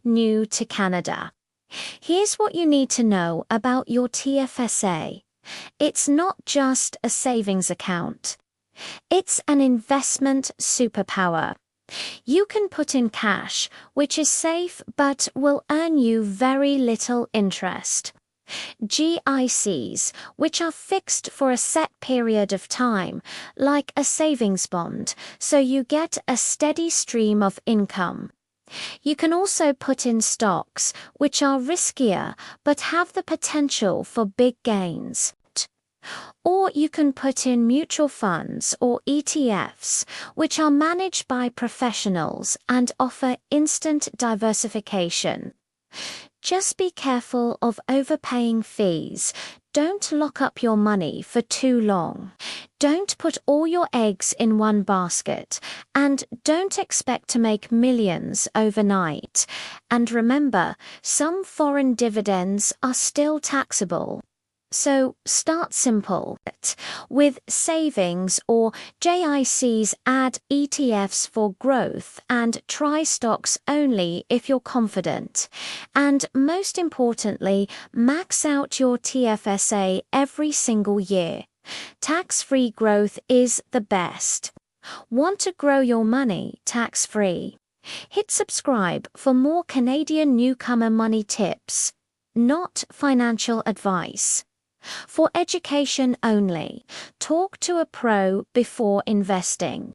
New to Canada. Here's what you need to know about your TFSA. It's not just a savings account. It's an investment superpower. You can put in cash, which is safe but will earn you very little interest. GICs, which are fixed for a set period of time, like a savings bond, so you get a steady stream of income. You can also put in stocks, which are riskier but have the potential for big gains. Or you can put in mutual funds or ETFs, which are managed by professionals and offer instant diversification. Just be careful of overpaying fees. Don't lock up your money for too long. Don't put all your eggs in one basket, and don't expect to make millions overnight. And remember, some foreign dividends are still taxable. So start simple. With savings or JICs, add ETFs for growth and try stocks only if you're confident. And most importantly, max out your TFSA every single year. Tax-free growth is the best. Want to grow your money tax-free? Hit subscribe for more Canadian newcomer money tips, not financial advice. For education only, talk to a pro before investing.